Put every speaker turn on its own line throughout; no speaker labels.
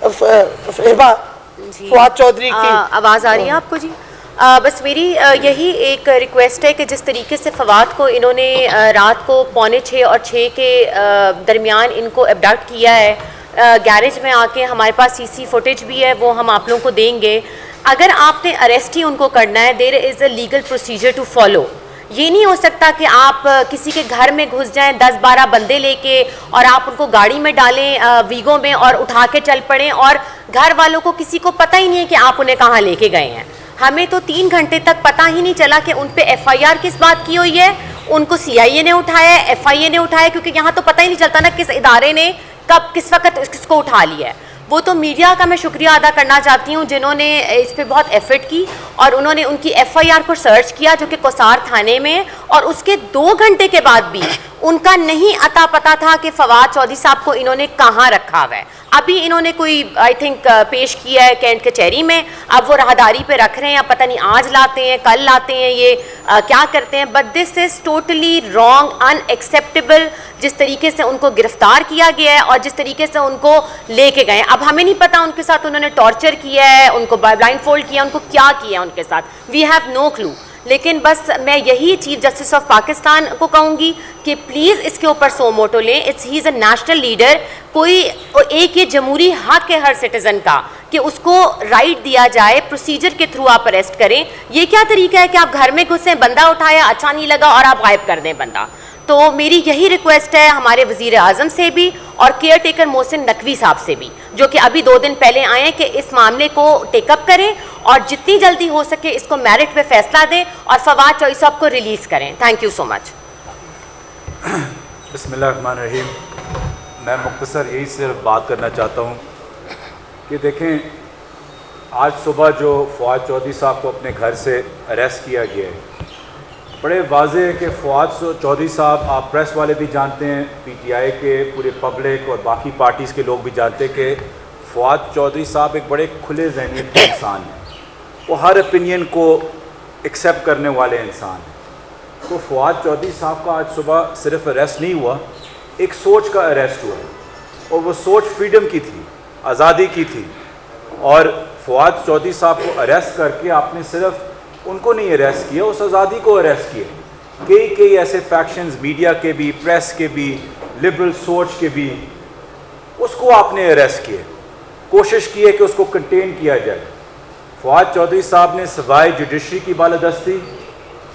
فواد چودھری کی
آواز آ رہی ہے آپ کو؟ جی بس میری یہی ایک ریکویسٹ ہے کہ جس طریقے سے فواد کو انہوں نے رات کو 5:45 اور 6 کے درمیان ان کو ابڈکٹ کیا ہے، گیریج میں آ کے ہمارے پاس سی سی فوٹیج بھی ہے، وہ ہم آپ لوگوں کو دیں گے. اگر آپ نے اریسٹ ہی ان کو کرنا ہے، there is a legal procedure to follow. یہ نہیں ہو سکتا کہ آپ کسی کے گھر میں گھس جائیں 10-12 بندے لے کے اور آپ ان کو گاڑی میں ڈالیں ویگو میں اور اٹھا کے چل پڑیں اور گھر والوں کو کسی کو پتہ ہی نہیں ہے کہ آپ انہیں کہاں لے کے گئے ہیں. ہمیں تو 3 گھنٹے تک پتہ ہی نہیں چلا کہ ان پہ ایف آئی آر کس بات کی ہوئی ہے. ان کو سی آئی اے نے اٹھایا ہے، ایف آئی اے نے اٹھایا، کیونکہ یہاں تو پتہ ہی نہیں چلتا نا کس ادارے نے کب کس وقت کس کو اٹھا لیا ہے. وہ تو میڈیا کا میں شکریہ ادا کرنا چاہتی ہوں جنہوں نے اس پہ بہت ایفرٹ کی اور انہوں نے ان کی ایف آئی آر کو سرچ کیا جو کہ کوسار تھانے میں، اور اس کے 2 گھنٹے کے بعد بھی ان کا نہیں اتا پتا تھا کہ فواد چودھری صاحب کو انہوں نے کہاں رکھا ہوا ہے. ابھی انہوں نے کوئی آئی تھنک پیش کیا ہے کینٹ کچہری میں، اب وہ راہداری پہ رکھ رہے ہیں، پتہ نہیں آج لاتے ہیں کل لاتے ہیں، یہ کیا کرتے ہیں. But this is totally wrong, in acceptable جس طریقے سے ان کو گرفتار کیا گیا ہے اور جس طریقے سے ان کو لے کے گئے. اب ہمیں نہیں پتا ان کے ساتھ انہوں نے ٹارچر کیا ہے، ان کو بلائنڈ فولڈ کیا، ان کو کیا کیا ان کے ساتھ، وی ہیو نو کلو. لیکن بس میں یہی چیف جسٹس آف پاکستان کو کہوں گی کہ پلیز اس کے اوپر سو موٹو لیں. ہی از اے نیشنل لیڈر. کوئی ایک یہ جمہوری حق ہے ہر سٹیزن کا کہ اس کو رائٹ دیا جائے، پروسیجر کے تھرو آپ اریسٹ کریں. یہ کیا طریقہ ہے کہ آپ گھر میں گھسیں، بندہ اٹھایا اچھا نہیں لگا اور آپ غائب کر دیں بندہ. تو میری یہی ریکویسٹ ہے ہمارے وزیر اعظم سے بھی اور کیئر ٹیکر محسن نقوی صاحب سے بھی، جو کہ ابھی 2 دن پہلے آئے ہیں، کہ اس معاملے کو ٹیک اپ کریں اور جتنی جلدی ہو سکے اس کو میرٹ پہ فیصلہ دیں اور فواد چودھری صاحب کو ریلیز کریں. تھینک یو سو مچ.
بسم اللہ الرحمن الرحیم. میں مختصر یہی صرف بات کرنا چاہتا ہوں کہ دیکھیں، آج صبح جو فواد چودھری صاحب کو اپنے گھر سے اریسٹ کیا گیا ہے، بڑے واضح ہے کہ فواد چودھری صاحب، آپ پریس والے بھی جانتے ہیں، پی ٹی آئی کے پورے پبلک اور باقی پارٹیز کے لوگ بھی جانتے ہیں کہ فواد چودھری صاحب ایک بڑے کھلے ذہنیت کے انسان ہیں. وہ ہر اوپینین کو ایکسیپٹ کرنے والے انسان ہیں. تو فواد چودھری صاحب کا آج صبح صرف اریسٹ نہیں ہوا، ایک سوچ کا اریسٹ ہوا، اور وہ سوچ فریڈم کی تھی، آزادی کی تھی. اور فواد چودھری صاحب کو اریسٹ کر کے آپ نے صرف ان کو نہیں اریسٹ کیا، اس آزادی کو اریسٹ کیا. کئی ایسے فیکشنز، میڈیا کے بھی، پریس کے بھی، لبرل سوچ کے بھی، اس کو آپ نے اریسٹ کیا. کوشش کی ہے کہ اس کو کنٹین کیا جائے. فواد چودھری صاحب نے سوائے جوڈیشری کی بالادستی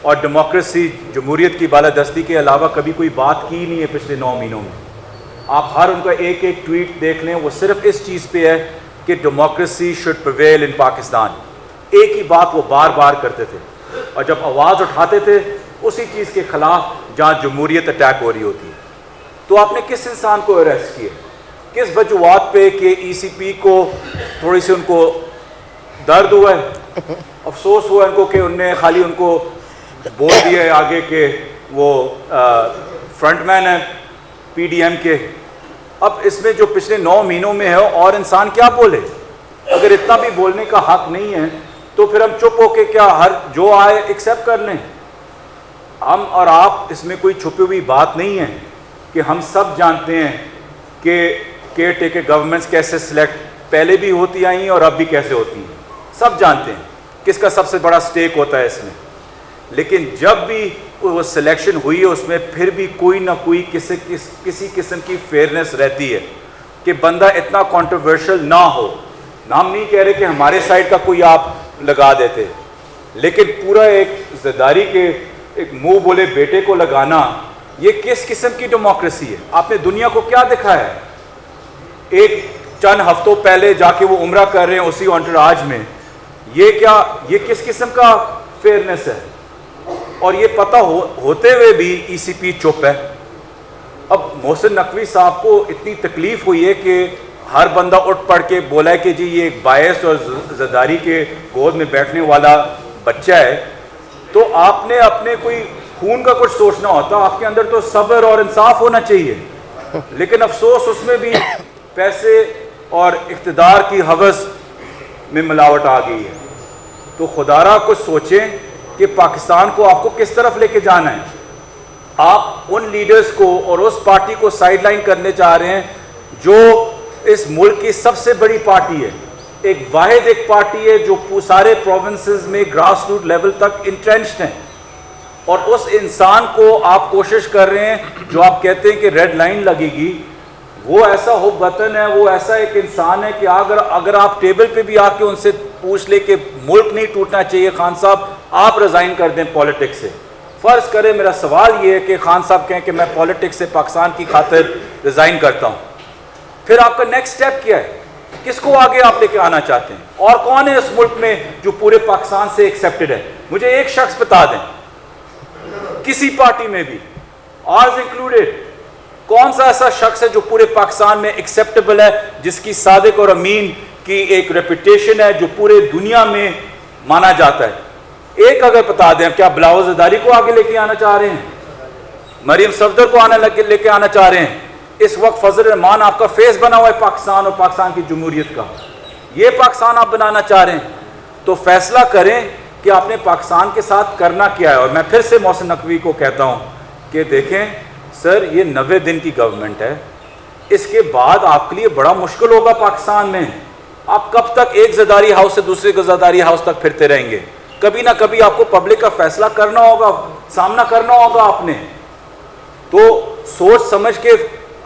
اور ڈیموکریسی، جمہوریت کی بالادستی کے علاوہ کبھی کوئی بات کی نہیں ہے پچھلے 9 مہینوں میں. آپ ہر ان کا ایک ٹویٹ دیکھ لیں، وہ صرف اس چیز پہ ہے کہ ڈیموکریسی شوڈ پریویل ان پاکستان. ایک ہی بات وہ بار بار کرتے تھے، اور جب آواز اٹھاتے تھے اسی چیز کے خلاف جہاں جمہوریت اٹیک ہو رہی ہوتی ہے. تو آپ نے کس انسان کو اریسٹ کیا، کس وجوہات پہ؟ کہ ای سی پی کو تھوڑی سی ان کو درد ہوا ہے، افسوس ہوا ان کو کہ ان نے خالی ان کو بول دیا ہے آگے کہ وہ فرنٹ مین ہے پی ڈی ایم کے. اب اس میں جو پچھلے 9 مہینوں میں ہے اور انسان کیا بولے؟ اگر اتنا بھی بولنے کا حق نہیں ہے تو پھر ہم چپ ہو کے کیا ہر جو آئے ایکسیپٹ کر لیں؟ ہم اور آپ، اس میں کوئی چھپی ہوئی بات نہیں ہے کہ ہم سب جانتے ہیں کہ کیئر ٹیکر گورنمنٹس کیسے سلیکٹ پہلے بھی ہوتی آئی ہیں اور اب بھی کیسے ہوتی ہیں. سب جانتے ہیں کس کا سب سے بڑا سٹیک ہوتا ہے اس میں. لیکن جب بھی وہ سلیکشن ہوئی ہے اس میں پھر بھی کوئی نہ کوئی کسی قسم کی فیئرنیس رہتی ہے کہ بندہ اتنا کنٹروورشل نہ ہو. ہم نہیں کہہ رہے کہ ہمارے سائڈ کا کوئی آپ لگا دیتے، لیکن پورا ایک زداری کے ایک منہ بولے بیٹے کو لگانا، یہ کس قسم کی ڈیموکریسی ہے؟ آپ نے دنیا کو کیا دکھایا ہے؟ ایک چند ہفتوں پہلے جا کے وہ عمرہ کر رہے ہیں اسی انٹراج میں. یہ کس قسم کا فیئرنیس ہے؟ اور یہ پتہ ہوتے ہوئے بھی ای سی پی چپ ہے. اب محسن نقوی صاحب کو اتنی تکلیف ہوئی ہے کہ ہر بندہ اٹھ پڑھ کے بولا ہے کہ جی یہ ایک باعث اور زداری کے گود میں بیٹھنے والا بچہ ہے. تو آپ نے اپنے کوئی خون کا کچھ سوچنا ہوتا، آپ کے اندر تو صبر اور انصاف ہونا چاہیے. لیکن افسوس اس میں بھی پیسے اور اقتدار کی ہوس میں ملاوٹ آ گئی ہے. تو خدا را کچھ سوچیں کہ پاکستان کو آپ کو کس طرف لے کے جانا ہے. آپ ان لیڈرز کو اور اس پارٹی کو سائیڈ لائن کرنے چاہ رہے ہیں جو اس ملک کی سب سے بڑی پارٹی ہے, ایک واحد ایک پارٹی ہے جو سارے پروونسز میں گراس روٹ لیول تک انٹرینچڈ ہیں, اور اس انسان کو آپ کوشش کر رہے ہیں, جو آپ کہتے ہیں کہ ریڈ لائن لگے گی, وہ ایسا حب وطن ہے, وہ ایسا ایک انسان ہے کہ اگر آپ ٹیبل پہ بھی آ کے ان سے پوچھ لے کہ ملک نہیں ٹوٹنا چاہیے خان صاحب, آپ ریزائن کر دیں پولیٹکس سے. فرض کریں میرا سوال یہ ہے کہ خان صاحب کہیں کہ میں پولیٹکس سے پاکستان کی خاطر ریزائن کرتا ہوں, پھر آپ کا نیکسٹ سٹیپ کیا ہے؟ کس کو آگے آپ لے کے آنا چاہتے ہیں, اور کون ہے اس ملک میں جو پورے پاکستان سے ایکسیپٹڈ ہے؟ مجھے ایک شخص بتا دیں کسی پارٹی میں بھی, آرز انکلوڈیڈ, کون سا ایسا شخص ہے جو پورے پاکستان میں ایکسیپٹیبل ہے, جس کی صادق اور امین کی ایک ریپوٹیشن ہے جو پورے دنیا میں مانا جاتا ہے؟ ایک اگر بتا دیں. کیا بلاول زرداری کو آگے لے کے آنا چاہ رہے ہیں؟ مریم صفدر کو لے کے آنا چاہ رہے ہیں؟ اس وقت فضل الرحمان آپ کا فیس بنا ہوا ہے پاکستان اور پاکستان کی جمہوریت کا, یہ پاکستان آپ بنانا چاہ رہے ہیں؟ تو فیصلہ کریں کہ آپ نے پاکستان کے ساتھ کرنا کیا ہے. اور میں پھر سے محسن نقوی کو کہتا ہوں کہ دیکھیں سر, یہ 90 دن کی گورنمنٹ ہے, اس کے بعد آپ کے لیے بڑا مشکل ہوگا پاکستان میں. آپ کب تک ایک زرداری ہاؤس سے دوسرے زرداری ہاؤس تک پھرتے رہیں گے؟ کبھی نہ کبھی آپ کو پبلک کا فیصلہ کرنا ہوگا, سامنا کرنا ہوگا آپ نے. تو سوچ سمجھ کے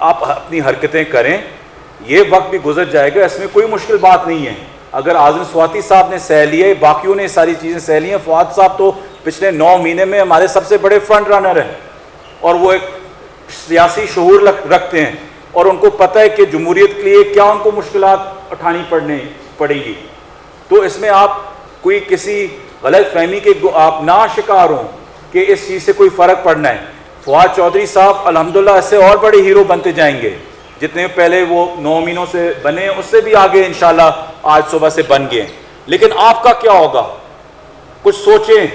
آپ اپنی حرکتیں کریں, یہ وقت بھی گزر جائے گا, اس میں کوئی مشکل بات نہیں ہے. اگر اعظم سواتی صاحب نے سہ لیے, باقیوں نے ساری چیزیں سہ لی ہیں, فواد صاحب تو پچھلے 9 مہینے میں ہمارے سب سے بڑے فرنٹ رنر ہیں, اور وہ ایک سیاسی شعور رکھتے ہیں, اور ان کو پتہ ہے کہ جمہوریت کے لیے کیا ان کو مشکلات اٹھانی پڑے گی. تو اس میں آپ کوئی کسی غلط فہمی کے آپ نہ شکار ہوں کہ اس چیز سے کوئی فرق پڑنا ہے. فواد چودھری صاحب الحمدللہ اس سے اور بڑے ہیرو بنتے جائیں گے, جتنے پہلے وہ 9 مہینوں سے بنے اس سے بھی آگے انشاءاللہ آج صبح سے بن گئے. لیکن آپ کا کیا ہوگا؟ کچھ سوچیں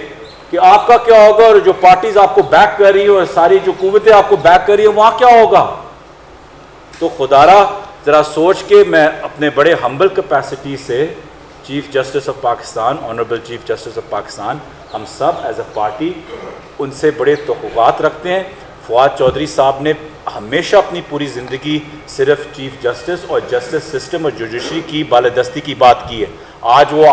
کہ آپ کا کیا ہوگا, اور جو پارٹیز آپ کو بیک کر رہی ہو, اور ساری جو قوتیں آپ کو بیک کر رہی ہو, وہاں کیا ہوگا؟ تو خدارہ ذرا سوچ کے, میں اپنے بڑے ہمبل کیپیسٹی سے chief justice of Pakistan, honourable chief justice of Pakistan, ہم سب ایز اے پارٹی ان سے بڑے توقعات رکھتے ہیں. فواد چودھری صاحب نے ہمیشہ اپنی پوری زندگی صرف چیف جسٹس اور جسٹس سسٹم اور جوڈیشری کی بالادستی کی بات کی ہے. آج وہ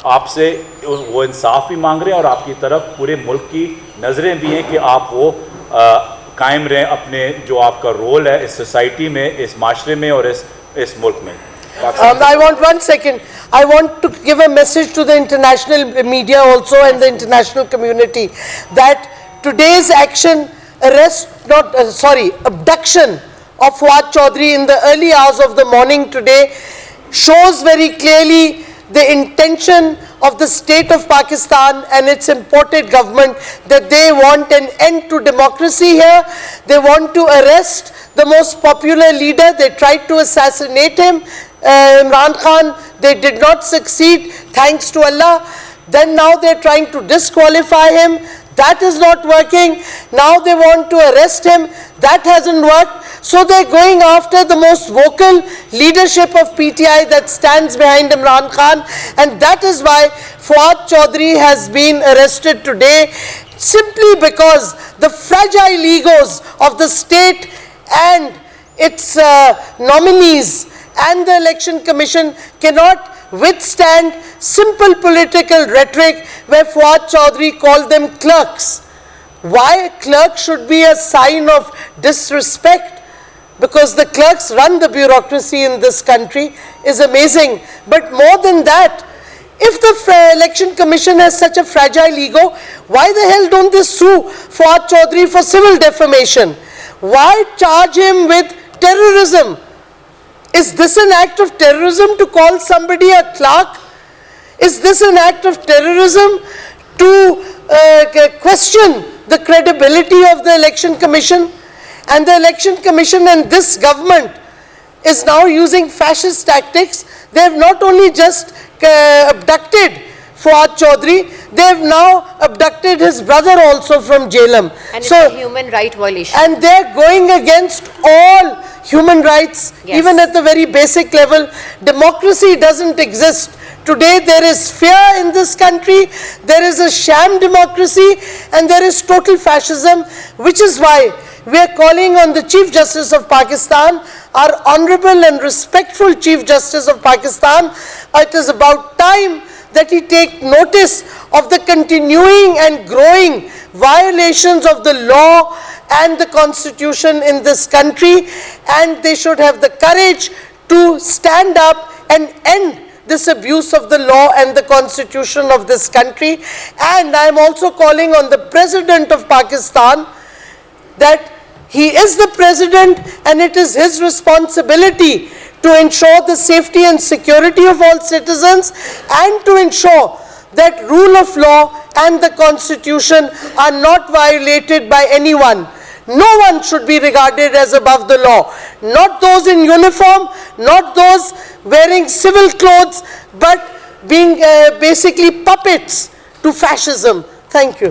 آپ سے وہ انصاف بھی مانگ رہے ہیں, اور آپ کی طرف پورے ملک کی نظریں بھی ہیں کہ آپ وہ قائم رہیں اپنے جو آپ کا رول ہے اس سوسائٹی میں, اس معاشرے میں, اور اس ملک میں.
I want 1 second. I want to give a message to the international media also and the international community that today's action, abduction of Fuad Chaudhry in the early hours of the morning today shows very clearly the intention of the state of Pakistan and its imported government, that they want an end to democracy here. They want to arrest the most popular leader. They tried to assassinate him, Imran Khan. They did not succeed, thanks to Allah. Then now they're trying to disqualify him. That is not working. Now they want to arrest him. That hasn't worked. So they're going after the most vocal leadership of PTI that stands behind Imran Khan. And that is why Fuad Chaudhry has been arrested today, simply because the fragile egos of the state and its nominees and the election commission cannot withstand simple political rhetoric where Fuad Chaudhry called them clerks. Why clerk should be a sign of disrespect? Because the clerks run the bureaucracy in this country is amazing. But more than that, if the election commission has such a fragile ego, why the hell don't they sue Fuad Chaudhry for civil defamation? Why charge him with terrorism? Is this an act of terrorism to call somebody a clerk? Is this an act of terrorism to question the credibility of the election commission? And the election commission and this government is now using fascist tactics. They have not only just abducted Fuad Chaudhry, they have now abducted his brother also from Jhelum.
And it's a human right violation.
And they're going against all human rights,
yes,
even at the very basic level. Democracy doesn't exist. Today there is fear in this country, there is a sham democracy, and there is total fascism, which is why we are calling on the Chief Justice of Pakistan, our honorable and respectful Chief Justice of Pakistan, it is about time that he take notice of the continuing and growing violations of the law and the constitution in this country, and they should have the courage to stand up and end this abuse of the law and the constitution of this country. And I am also calling on the President of Pakistan that he is the President and it is his responsibility to ensure the safety and security of all citizens and to ensure that rule of law and the constitution are not violated by anyone. No one should be regarded as above the law. Not those in uniform, not those wearing civil clothes, but being basically puppets to fascism. Thank you.